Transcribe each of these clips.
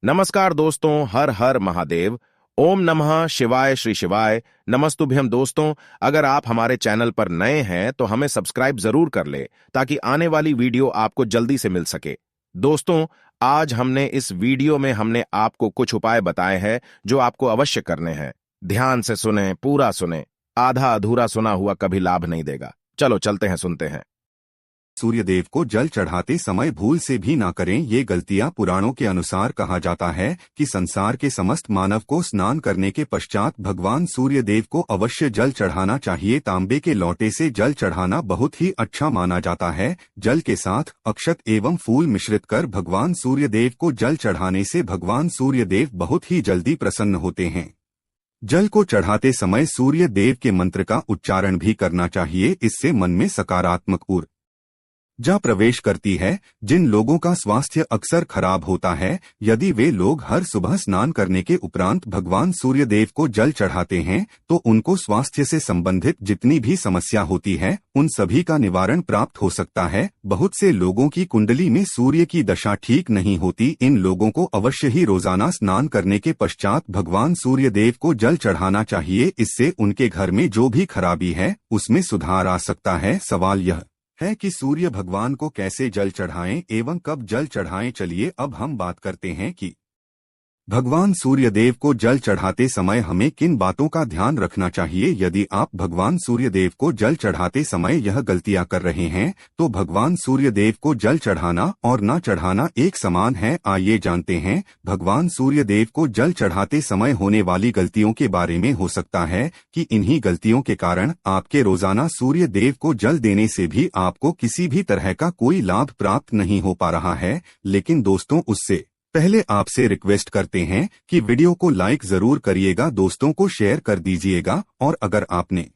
नमस्कार दोस्तों, हर हर महादेव। ओम नमः शिवाय श्री शिवाय। नमस्तुभ्यम दोस्तों, अगर आप हमारे चैनल पर नए हैं तो हमें सब्सक्राइब जरूर कर ले ताकि आने वाली वीडियो आपको जल्दी से मिल सके। दोस्तों, आज हमने इस वीडियो में आपको कुछ उपाय बताए हैं जो आपको अवश्य करने हैं। ध्यान से सुने, पूरा सुने। आधा अधूरा सुना हुआ कभी लाभ नहीं देगा। चलो चलते हैं, सुनते हैं। सूर्यदेव को जल चढ़ाते समय भूल से भी ना करें ये गलतियां। पुराणों के अनुसार कहा जाता है कि संसार के समस्त मानव को स्नान करने के पश्चात भगवान सूर्यदेव को अवश्य जल चढ़ाना चाहिए। तांबे के लोटे से जल चढ़ाना बहुत ही अच्छा माना जाता है। जल के साथ अक्षत एवं फूल मिश्रित कर भगवान सूर्यदेव को जल चढ़ाने से भगवान सूर्यदेव बहुत ही जल्दी प्रसन्न होते हैं। जल को चढ़ाते समय सूर्य देव के मंत्र का उच्चारण भी करना चाहिए। इससे मन में सकारात्मक ऊर्जा प्रवेश करती है। जिन लोगों का स्वास्थ्य अक्सर खराब होता है, यदि वे लोग हर सुबह स्नान करने के उपरांत भगवान सूर्यदेव को जल चढ़ाते हैं तो उनको स्वास्थ्य से संबंधित जितनी भी समस्या होती है उन सभी का निवारण प्राप्त हो सकता है। बहुत से लोगों की कुंडली में सूर्य की दशा ठीक नहीं होती। इन लोगों को अवश्य ही रोजाना स्नान करने के पश्चात भगवान सूर्यदेव को जल चढ़ाना चाहिए। इससे उनके घर में जो भी खराबी है उसमें सुधार आ सकता है। सवाल यह है कि सूर्य भगवान को कैसे जल चढ़ाएं एवं कब जल चढ़ाएं। चलिए अब हम बात करते हैं कि भगवान सूर्यदेव को जल चढ़ाते समय हमें किन बातों का ध्यान रखना चाहिए। यदि आप भगवान सूर्यदेव को जल चढ़ाते समय यह गलतियां कर रहे हैं तो भगवान सूर्यदेव को जल चढ़ाना और न चढ़ाना एक समान है। आइए जानते हैं भगवान सूर्यदेव को जल चढ़ाते समय होने वाली गलतियों के बारे में। हो सकता है कि इन्हीं गलतियों के कारण आपके रोजाना सूर्य देव को जल देने से भी आपको किसी भी तरह का कोई लाभ प्राप्त नहीं हो पा रहा है। लेकिन दोस्तों, उससे पहले आपसे रिक्वेस्ट करते हैं कि वीडियो को लाइक जरूर करिएगा, दोस्तों को शेयर कर दीजिएगा और अगर आपने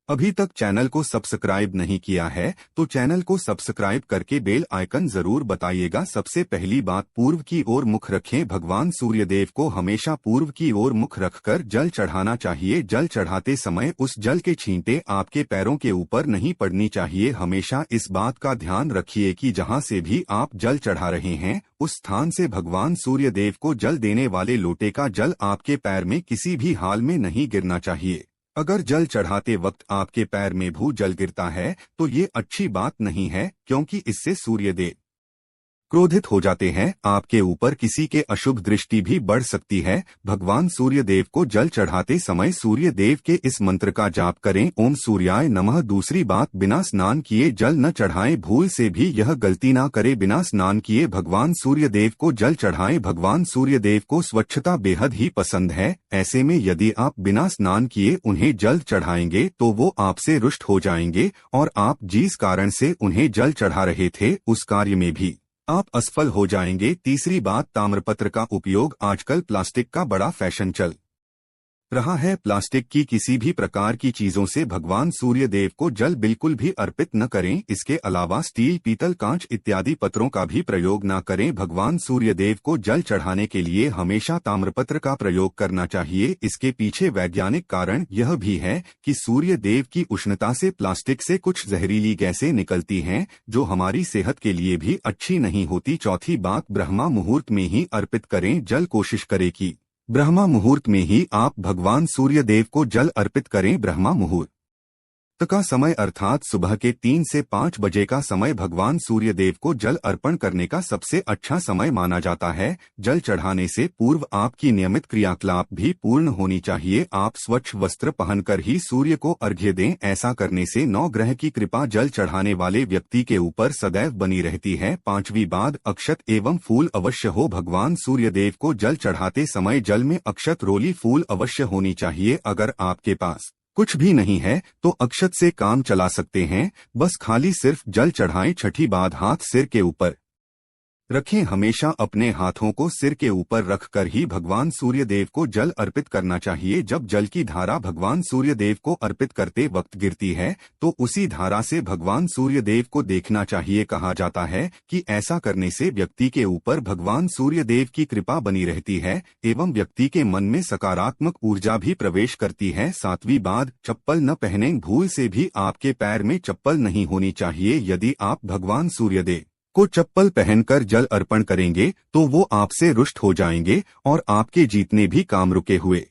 अभी तक चैनल को सब्सक्राइब नहीं किया है तो चैनल को सब्सक्राइब करके बेल आइकन जरूर बताइएगा। सबसे पहली बात, पूर्व की ओर मुख रखें। भगवान सूर्यदेव को हमेशा पूर्व की ओर मुख रखकर जल चढ़ाना चाहिए। जल चढ़ाते समय उस जल के छींटे आपके पैरों के ऊपर नहीं पड़नी चाहिए। हमेशा इस बात का ध्यान रखिए कि जहां से भी आप जल चढ़ा रहे हैं उस स्थान से भगवान सूर्यदेव को जल देने वाले लोटे का जल आपके पैर में किसी भी हाल में नहीं गिरना चाहिए। अगर जल चढ़ाते वक्त आपके पैर में भू जल गिरता है तो ये अच्छी बात नहीं है, क्योंकि इससे सूर्यदेव क्रोधित हो जाते हैं। आपके ऊपर किसी के अशुभ दृष्टि भी बढ़ सकती है। भगवान सूर्यदेव को जल चढ़ाते समय सूर्यदेव के इस मंत्र का जाप करें, ओम सूर्याय नमः। दूसरी बात, बिना स्नान किए जल न चढ़ाएं। भूल से भी यह गलती ना करें। बिना स्नान किए भगवान सूर्यदेव को जल चढ़ाएं। भगवान सूर्यदेव को स्वच्छता बेहद ही पसंद है। ऐसे में यदि आप बिना स्नान किए उन्हें जल चढ़ाएंगे तो वो आपसे रुष्ट हो जाएंगे और आप जिस कारण से उन्हें जल चढ़ा रहे थे उस कार्य में भी आप असफल हो जाएंगे। तीसरी बात, ताम्रपत्र का उपयोग। आजकल प्लास्टिक का बड़ा फैशन चल रहा है। प्लास्टिक की किसी भी प्रकार की चीजों से भगवान सूर्यदेव को जल बिल्कुल भी अर्पित न करें। इसके अलावा स्टील, पीतल, कांच इत्यादि पत्रों का भी प्रयोग न करें। भगवान सूर्यदेव को जल चढ़ाने के लिए हमेशा ताम्रपत्र का प्रयोग करना चाहिए। इसके पीछे वैज्ञानिक कारण यह भी है कि सूर्यदेव की उष्णता से प्लास्टिक से कुछ जहरीली गैसें निकलती हैं जो हमारी सेहत के लिए भी अच्छी नहीं होती। चौथी बात, ब्रह्मा मुहूर्त में ही अर्पित करें जल। कोशिश करें कि ब्रह्मा मुहूर्त में ही आप भगवान सूर्यदेव को जल अर्पित करें। ब्रह्मा मुहूर्त का समय अर्थात सुबह के 3 से 5 बजे का समय भगवान सूर्यदेव को जल अर्पण करने का सबसे अच्छा समय माना जाता है। जल चढ़ाने से पूर्व आपकी नियमित क्रियाकलाप भी पूर्ण होनी चाहिए। आप स्वच्छ वस्त्र पहनकर ही सूर्य को अर्घ्य दें। ऐसा करने से 9 ग्रह की कृपा जल चढ़ाने वाले व्यक्ति के ऊपर सदैव बनी रहती है। पांचवी बात, अक्षत एवं फूल अवश्य हो। भगवान सूर्यदेव को जल चढ़ाते समय जल में अक्षत, रोली, फूल अवश्य होनी चाहिए। अगर आपके पास कुछ भी नहीं है तो अक्षत से काम चला सकते हैं। बस खाली सिर्फ जल चढ़ाएं। छठी बात, हाथ सिर के ऊपर रखें। हमेशा अपने हाथों को सिर के ऊपर रखकर ही भगवान सूर्यदेव को जल अर्पित करना चाहिए। जब जल की धारा भगवान सूर्यदेव को अर्पित करते वक्त गिरती है तो उसी धारा से भगवान सूर्यदेव को देखना चाहिए। कहा जाता है कि ऐसा करने से व्यक्ति के ऊपर भगवान सूर्यदेव की कृपा बनी रहती है एवं व्यक्ति के मन में सकारात्मक ऊर्जा भी प्रवेश करती है। सातवीं बात, चप्पल न पहनें। भूल से भी आपके पैर में चप्पल नहीं होनी चाहिए। यदि आप भगवान सूर्यदेव को चप्पल पहनकर जल अर्पण करेंगे तो वो आपसे रुष्ट हो जाएंगे और आपके जितने भी काम रुके हुए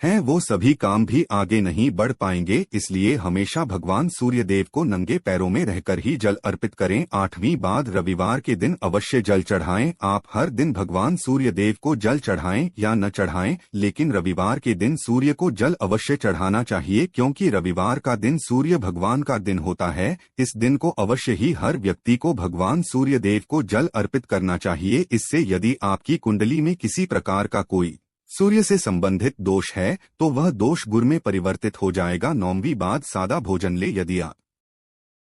हैं वो सभी काम भी आगे नहीं बढ़ पाएंगे। इसलिए हमेशा भगवान सूर्य देव को नंगे पैरों में रहकर ही जल अर्पित करें। 8वीं बात, रविवार के दिन अवश्य जल चढ़ाएं। आप हर दिन भगवान सूर्य देव को जल चढ़ाएं या न चढ़ाएं, लेकिन रविवार के दिन सूर्य को जल अवश्य चढ़ाना चाहिए, क्योंकि रविवार का दिन सूर्य भगवान का दिन होता है। इस दिन को अवश्य ही हर व्यक्ति को भगवान सूर्य देव को जल अर्पित करना चाहिए। इससे यदि आपकी कुंडली में किसी प्रकार का कोई सूर्य से संबंधित दोष है तो वह दोष गुर में परिवर्तित हो जाएगा। 9वीं बात, सादा भोजन ले। यदि आप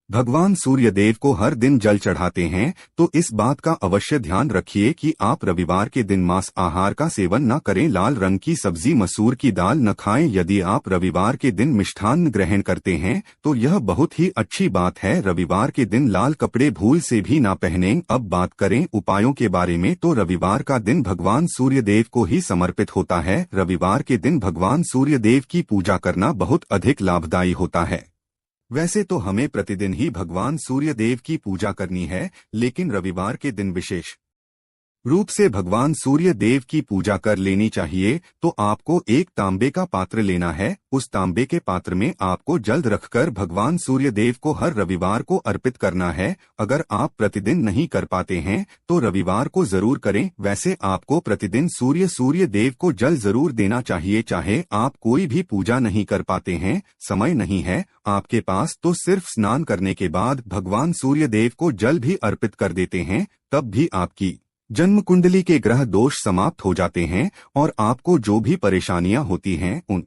भगवान सूर्य देव को हर दिन जल चढ़ाते हैं तो इस बात का अवश्य ध्यान रखिए कि आप रविवार के दिन मांस आहार का सेवन न करें। लाल रंग की सब्जी, मसूर की दाल न खाएं। यदि आप रविवार के दिन मिष्ठान्न ग्रहण करते हैं तो यह बहुत ही अच्छी बात है। रविवार के दिन लाल कपड़े भूल से भी ना पहनें। अब बात करें उपायों के बारे में, तो रविवार का दिन भगवान सूर्य देव को ही समर्पित होता है। रविवार के दिन भगवान सूर्य देव की पूजा करना बहुत अधिक लाभदायी होता है। वैसे तो हमें प्रतिदिन ही भगवान सूर्य देव की पूजा करनी है, लेकिन रविवार के दिन विशेष रूप से भगवान सूर्य देव की पूजा कर लेनी चाहिए। तो आपको एक तांबे का पात्र लेना है। उस तांबे के पात्र में आपको जल रखकर भगवान सूर्य देव को हर रविवार को अर्पित करना है। अगर आप प्रतिदिन नहीं कर पाते हैं तो रविवार को जरूर करें। वैसे आपको प्रतिदिन सूर्य देव को जल जरूर देना चाहिए। चाहे आप कोई भी पूजा नहीं कर पाते हैं, समय नहीं है आपके पास, तो सिर्फ स्नान करने के बाद भगवान सूर्य देव को जल भी अर्पित कर देते हैं, तब भी आपकी जन्म कुंडली के ग्रह दोष समाप्त हो जाते हैं और आपको जो भी परेशानियां होती हैं उन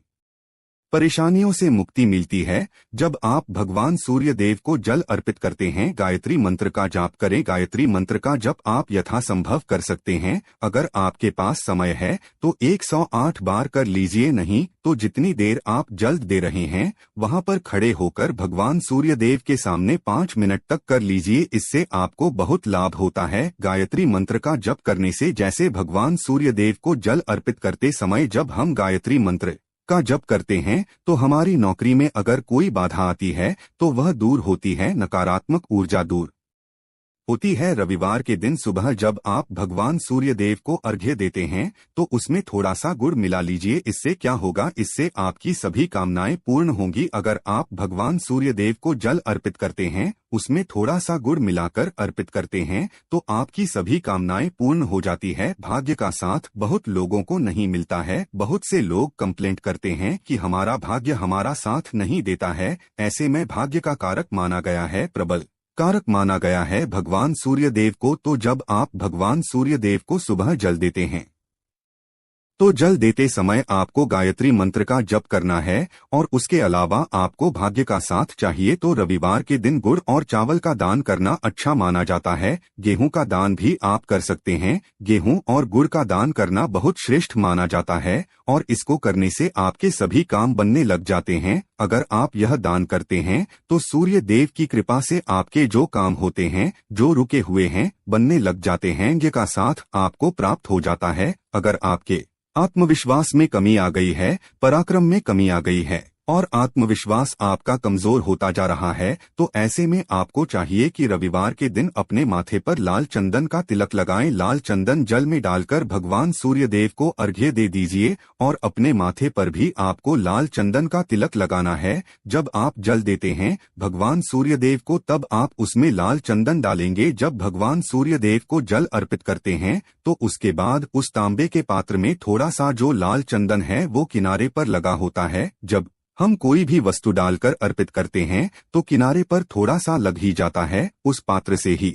परेशानियों से मुक्ति मिलती है। जब आप भगवान सूर्य देव को जल अर्पित करते हैं, गायत्री मंत्र का जाप करें। गायत्री मंत्र का जप आप यथासंभव कर सकते हैं। अगर आपके पास समय है तो 108 बार कर लीजिए, नहीं तो जितनी देर आप जल दे रहे हैं वहां पर खड़े होकर भगवान सूर्य देव के सामने 5 मिनट तक कर लीजिए। इससे आपको बहुत लाभ होता है। गायत्री मंत्र का जप करने से, जैसे भगवान सूर्य देव को जल अर्पित करते समय जब हम गायत्री मंत्र का जप करते हैं तो हमारी नौकरी में अगर कोई बाधा आती है तो वह दूर होती है, नकारात्मक ऊर्जा दूर होती है। रविवार के दिन सुबह जब आप भगवान सूर्य देव को अर्घ्य देते हैं तो उसमें थोड़ा सा गुड़ मिला लीजिए। इससे क्या होगा, इससे आपकी सभी कामनाएं पूर्ण होंगी। अगर आप भगवान सूर्य देव को जल अर्पित करते हैं, उसमें थोड़ा सा गुड़ मिलाकर अर्पित करते हैं, तो आपकी सभी कामनाएं पूर्ण हो जाती है। भाग्य का साथ बहुत लोगों को नहीं मिलता है। बहुत से लोग कंप्लेंट करते हैं कि हमारा भाग्य हमारा साथ नहीं देता है। ऐसे में भाग्य का कारक माना गया है, प्रबल कारक माना गया है भगवान सूर्य देव को। तो जब आप भगवान सूर्य देव को सुबह जल देते हैं तो जल देते समय आपको गायत्री मंत्र का जप करना है और उसके अलावा आपको भाग्य का साथ चाहिए तो रविवार के दिन गुड़ और चावल का दान करना अच्छा माना जाता है। गेहूं का दान भी आप कर सकते हैं। गेहूं और गुड़ का दान करना बहुत श्रेष्ठ माना जाता है और इसको करने से आपके सभी काम बनने लग जाते हैं। अगर आप यह दान करते हैं तो सूर्य देव की कृपा से आपके जो काम होते हैं, जो रुके हुए हैं, बनने लग जाते हैं। ये का साथ आपको प्राप्त हो जाता है। अगर आपके आत्मविश्वास में कमी आ गई है, पराक्रम में कमी आ गई है और आत्मविश्वास आपका कमजोर होता जा रहा है, तो ऐसे में आपको चाहिए कि रविवार के दिन अपने माथे पर लाल चंदन का तिलक लगाएं। लाल चंदन जल में डालकर भगवान सूर्य देव को अर्घ्य दे दीजिए और अपने माथे पर भी आपको लाल चंदन का तिलक लगाना है। जब आप जल देते हैं भगवान सूर्य देव को, तब आप उसमें लाल चंदन डालेंगे। जब भगवान सूर्य देव को जल अर्पित करते हैं तो उसके बाद उस तांबे के पात्र में थोड़ा सा जो लाल चंदन है वो किनारे पर लगा होता है। जब हम कोई भी वस्तु डालकर अर्पित करते हैं तो किनारे पर थोड़ा सा लग ही जाता है। उस पात्र से ही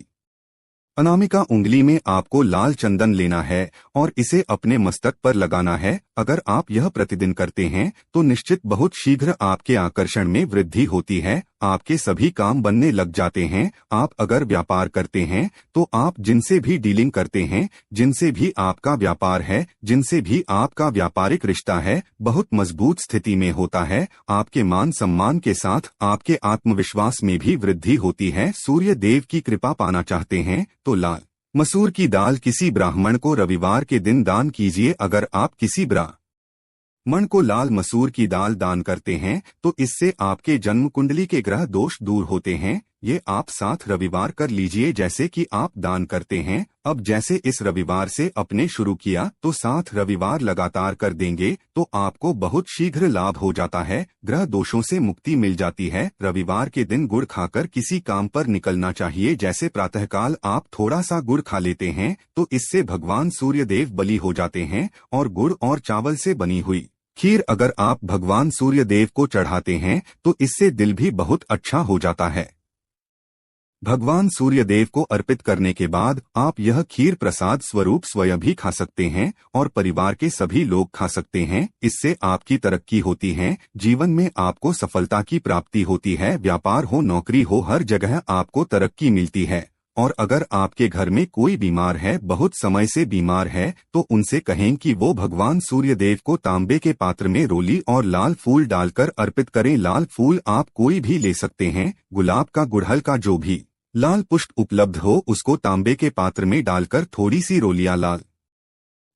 अनामिका उंगली में आपको लाल चंदन लेना है और इसे अपने मस्तक पर लगाना है। अगर आप यह प्रतिदिन करते हैं तो निश्चित बहुत शीघ्र आपके आकर्षण में वृद्धि होती है। आपके सभी काम बनने लग जाते हैं। आप अगर व्यापार करते हैं तो आप जिनसे भी डीलिंग करते हैं, जिनसे भी आपका व्यापार है, जिनसे भी आपका व्यापारिक रिश्ता है, बहुत मजबूत स्थिति में होता है। आपके मान सम्मान के साथ आपके आत्मविश्वास में भी वृद्धि होती है। सूर्य देव की कृपा पाना चाहते हैं तो लाल मसूर की दाल किसी ब्राह्मण को रविवार के दिन दान कीजिए। अगर आप किसी ब्राह्मण को लाल मसूर की दाल दान करते हैं तो इससे आपके जन्म कुंडली के ग्रह दोष दूर होते हैं। ये आप 7 रविवार कर लीजिए जैसे कि आप दान करते हैं। अब जैसे इस रविवार से अपने शुरू किया तो 7 रविवार लगातार कर देंगे तो आपको बहुत शीघ्र लाभ हो जाता है, ग्रह दोषों से मुक्ति मिल जाती है। रविवार के दिन गुड़ खाकर किसी काम पर निकलना चाहिए, जैसे प्रातःकाल आप थोड़ा सा गुड़ खा लेते हैं तो इससे भगवान सूर्य देव बलि हो जाते हैं। और गुड़ और चावल से बनी हुई खीर अगर आप भगवान सूर्य देव को चढ़ाते हैं तो इससे दिल भी बहुत अच्छा हो जाता है। भगवान सूर्य देव को अर्पित करने के बाद आप यह खीर प्रसाद स्वरूप स्वयं भी खा सकते हैं और परिवार के सभी लोग खा सकते हैं। इससे आपकी तरक्की होती है, जीवन में आपको सफलता की प्राप्ति होती है, व्यापार हो नौकरी हो हर जगह आपको तरक्की मिलती है। और अगर आपके घर में कोई बीमार है, बहुत समय से बीमार है, तो उनसे कहें कि वो भगवान सूर्य देव को तांबे के पात्र में रोली और लाल फूल डालकर अर्पित करें। लाल फूल आप कोई भी ले सकते हैं, गुलाब का, गुड़हल का, जो भी लाल पुष्प उपलब्ध हो उसको तांबे के पात्र में डालकर थोड़ी सी रोलियां लाल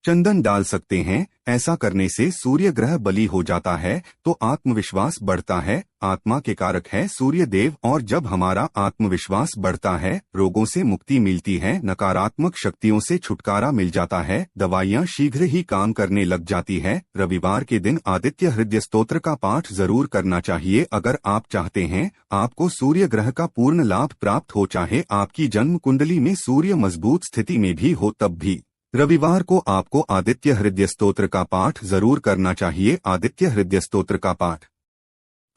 चंदन डाल सकते हैं। ऐसा करने से सूर्य ग्रह बलि हो जाता है तो आत्मविश्वास बढ़ता है। आत्मा के कारक है सूर्य देव, और जब हमारा आत्मविश्वास बढ़ता है रोगों से मुक्ति मिलती है, नकारात्मक शक्तियों से छुटकारा मिल जाता है, दवाइयाँ शीघ्र ही काम करने लग जाती है। रविवार के दिन आदित्य हृदय स्तोत्र का पाठ जरूर करना चाहिए। अगर आप चाहते हैं आपको सूर्य ग्रह का पूर्ण लाभ प्राप्त हो, चाहे आपकी जन्म कुंडली में सूर्य मजबूत स्थिति में भी हो, तब भी रविवार को आपको आदित्य हृदय स्तोत्र का पाठ जरूर करना चाहिए। आदित्य हृदय स्तोत्र का पाठ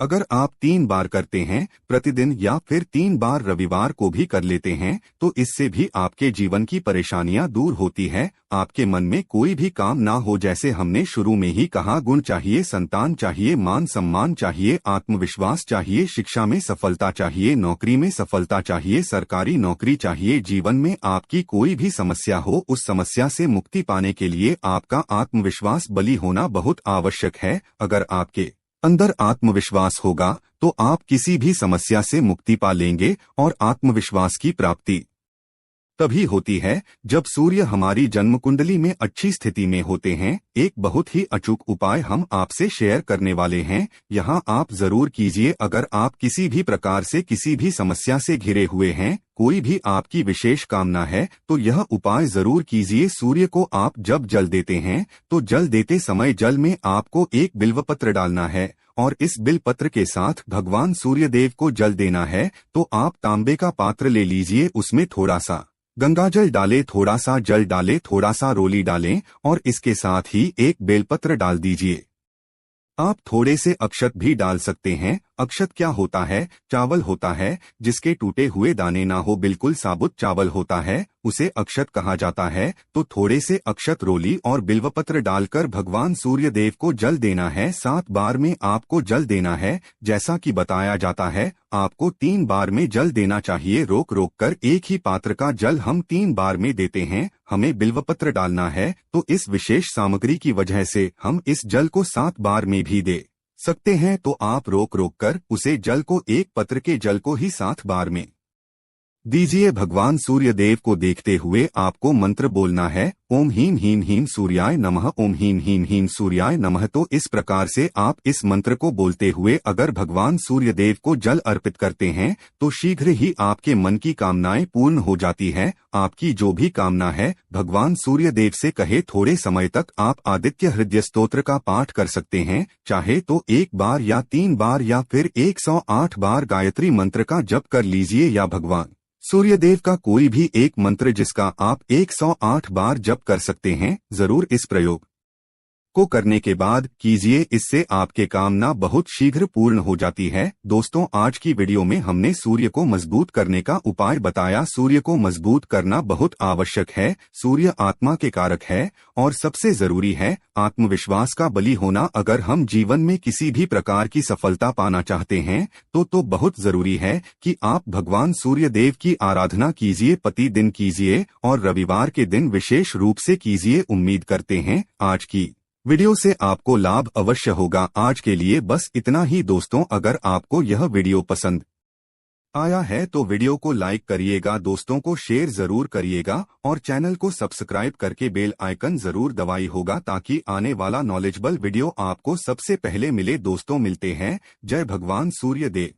अगर आप 3 बार करते हैं प्रतिदिन या फिर 3 बार रविवार को भी कर लेते हैं तो इससे भी आपके जीवन की परेशानियां दूर होती है। आपके मन में कोई भी काम ना हो, जैसे हमने शुरू में ही कहा, गुण चाहिए, संतान चाहिए, मान सम्मान चाहिए, आत्मविश्वास चाहिए, शिक्षा में सफलता चाहिए, नौकरी में सफलता चाहिए, सरकारी नौकरी चाहिए। जीवन में आपकी कोई भी समस्या हो, उस समस्या से मुक्ति पाने के लिए आपका आत्मविश्वास बलि होना बहुत आवश्यक है। अगर आपके अंदर आत्मविश्वास होगा तो आप किसी भी समस्या से मुक्ति पा लेंगे। और आत्मविश्वास की प्राप्ति तभी होती है जब सूर्य हमारी जन्म कुंडली में अच्छी स्थिति में होते हैं। एक बहुत ही अचूक उपाय हम आपसे शेयर करने वाले हैं, यहाँ आप जरूर कीजिए। अगर आप किसी भी प्रकार से किसी भी समस्या से घिरे हुए हैं, कोई भी आपकी विशेष कामना है, तो यह उपाय जरूर कीजिए। सूर्य को आप जब जल देते हैं तो जल देते समय जल में आपको एक बिल्वपत्र डालना है और इस बिलपत्र के साथ भगवान सूर्य देव को जल देना है। तो आप तांबे का पात्र ले लीजिए, उसमें थोड़ा सा गंगाजल डालें, थोड़ा सा जल डालें, थोड़ा सा रोली डालें और इसके साथ ही एक बेलपत्र डाल दीजिए। आप थोड़े से अक्षत भी डाल सकते हैं। अक्षत क्या होता है? चावल होता है जिसके टूटे हुए दाने ना हो, बिल्कुल साबुत चावल होता है, उसे अक्षत कहा जाता है। तो थोड़े से अक्षत, रोली और बिल्वपत्र डालकर भगवान सूर्य देव को जल देना है। 7 बार में आपको जल देना है। जैसा कि बताया जाता है आपको 3 बार में जल देना चाहिए, रोक रोक कर। एक ही पात्र का जल हम 3 बार में देते हैं, हमें बिल्वपत्र डालना है। तो इस विशेष सामग्री की वजह से हम इस जल को 7 बार में भी दे सकते हैं। तो आप रोक रोक कर उसे जल को, एक पत्र के जल को ही 7 बार में दीजिए। भगवान सूर्य देव को देखते हुए आपको मंत्र बोलना है, ओम हीम हीम हीम सूर्याय नमः, ओम हीम हीम हीम सूर्याय नमः। तो इस प्रकार से आप इस मंत्र को बोलते हुए अगर भगवान सूर्य देव को जल अर्पित करते हैं तो शीघ्र ही आपके मन की कामनाएं पूर्ण हो जाती है। आपकी जो भी कामना है भगवान सूर्य देव से कहे। थोड़े समय तक आप आदित्य हृदय स्तोत्र का पाठ कर सकते हैं, चाहे तो 1 बार या 3 बार या फिर 108 बार गायत्री मंत्र का जप कर लीजिए, या भगवान सूर्यदेव का कोई भी एक मंत्र जिसका आप 108 बार जप कर सकते हैं। जरूर इस प्रयोग को करने के बाद कीजिए, इससे आपके कामना बहुत शीघ्र पूर्ण हो जाती है। दोस्तों, आज की वीडियो में हमने सूर्य को मजबूत करने का उपाय बताया। सूर्य को मजबूत करना बहुत आवश्यक है। सूर्य आत्मा के कारक है और सबसे जरूरी है आत्मविश्वास का बलि होना। अगर हम जीवन में किसी भी प्रकार की सफलता पाना चाहते हैं तो बहुत जरूरी है कि आप भगवान सूर्य देव की आराधना कीजिए, प्रतिदिन कीजिए और रविवार के दिन विशेष रूप से कीजिए। उम्मीद करते हैं आज की वीडियो से आपको लाभ अवश्य होगा। आज के लिए बस इतना ही दोस्तों। अगर आपको यह वीडियो पसंद आया है तो वीडियो को लाइक करिएगा, दोस्तों को शेयर जरूर करिएगा और चैनल को सब्सक्राइब करके बेल आइकन जरूर दबाई होगा ताकि आने वाला नॉलेजेबल वीडियो आपको सबसे पहले मिले। दोस्तों, मिलते हैं। जय भगवान सूर्य देव।